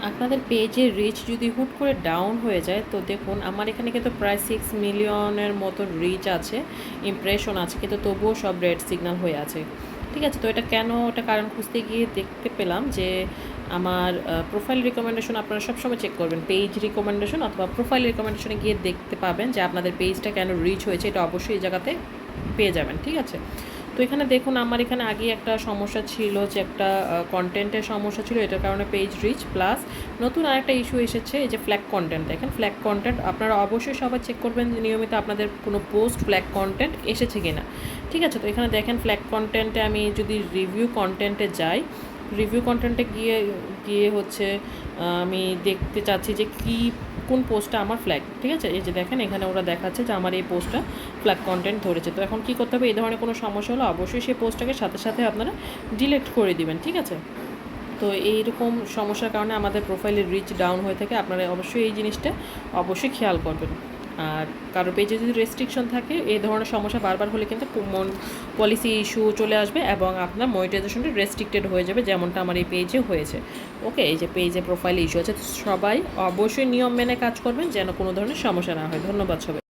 আপনাদের পেজের রিচ যদি হুট করে ডাউন হয়ে যায়, তো দেখুন আমার এখানে কিন্তু প্রায় 6 মিলিয়নের মতো রিচ আছে, ইমপ্রেশন আছে, কিন্তু তবুও সব রেড সিগন্যাল হয়ে আছে। ঠিক আছে, তো এটা কেন, ওটা কারণ খুঁজতে গিয়ে দেখতে পেলাম যে আমার প্রোফাইল রিকমেন্ডেশন আপনারা সবসময় চেক করবেন। পেজ রিকমেন্ডেশন অথবা প্রোফাইল রিকমেন্ডেশনে গিয়ে দেখতে পাবেন যে আপনাদের পেজটা কেন রিচ হয়েছে, এটা অবশ্যই এই জায়গাতে পেয়ে যাবেন। ঠিক আছে, তো এখানে দেখুন আমার এখানে আগে একটা সমস্যা ছিল, যে একটা কন্টেন্টের সমস্যা ছিল, এটার কারণে পেজ রিচ প্লাস নতুন আরেকটা ইস্যু এসেছে, এই যে ফ্ল্যাগ কন্টেন্ট। দেখেন ফ্ল্যাগ কন্টেন্ট আপনারা অবশ্যই সবাই চেক করবেন যে নিয়মিত আপনাদের কোনো পোস্ট ফ্ল্যাগ কন্টেন্ট এসেছে কি না। ঠিক আছে, তো এখানে দেখেন ফ্ল্যাগ কন্টেন্টে আমি যদি রিভিউ কন্টেন্টে যাই, রিভিউ কন্টেন্টে গিয়ে গিয়ে হচ্ছে আমি দেখতে চাচ্ছি যে কোন পোস্টটা আমার ফ্ল্যাগ। ঠিক আছে, এই যে দেখেন এখানে ওরা দেখাচ্ছে যে আমার এই পোস্টটা ফ্ল্যাগ কন্টেন্ট ধরেছে। তো এখন কী করতে হবে, এই ধরনের কোনো সমস্যা হলে অবশ্যই সেই পোস্টটাকে সাথে সাথে আপনারা ডিলিট করে দিবেন। ঠিক আছে, তো এইরকম সমস্যার কারণে আমাদের প্রোফাইলের রিচ ডাউন হয়ে থাকে, আপনারা অবশ্যই এই জিনিসটা অবশ্যই খেয়াল করবেন। আর কারো পেজে যদি রেস্ট্রিকশন থাকে, এই ধরনের সমস্যা বারবার হলে কিন্তু পলিসি ইস্যু চলে আসবে এবং আপনার মনিটাইজেশনটা রেস্ট্রিক্টেড হয়ে যাবে, যেমনটা আমার এই পেজে হয়েছে। ওকে, এই যে পেজে প্রোফাইলে ইস্যু আছে, সবাই অবশ্যই নিয়ম মেনে কাজ করবেন যেন কোনো ধরনের সমস্যা না হয়। ধন্যবাদ সবাই।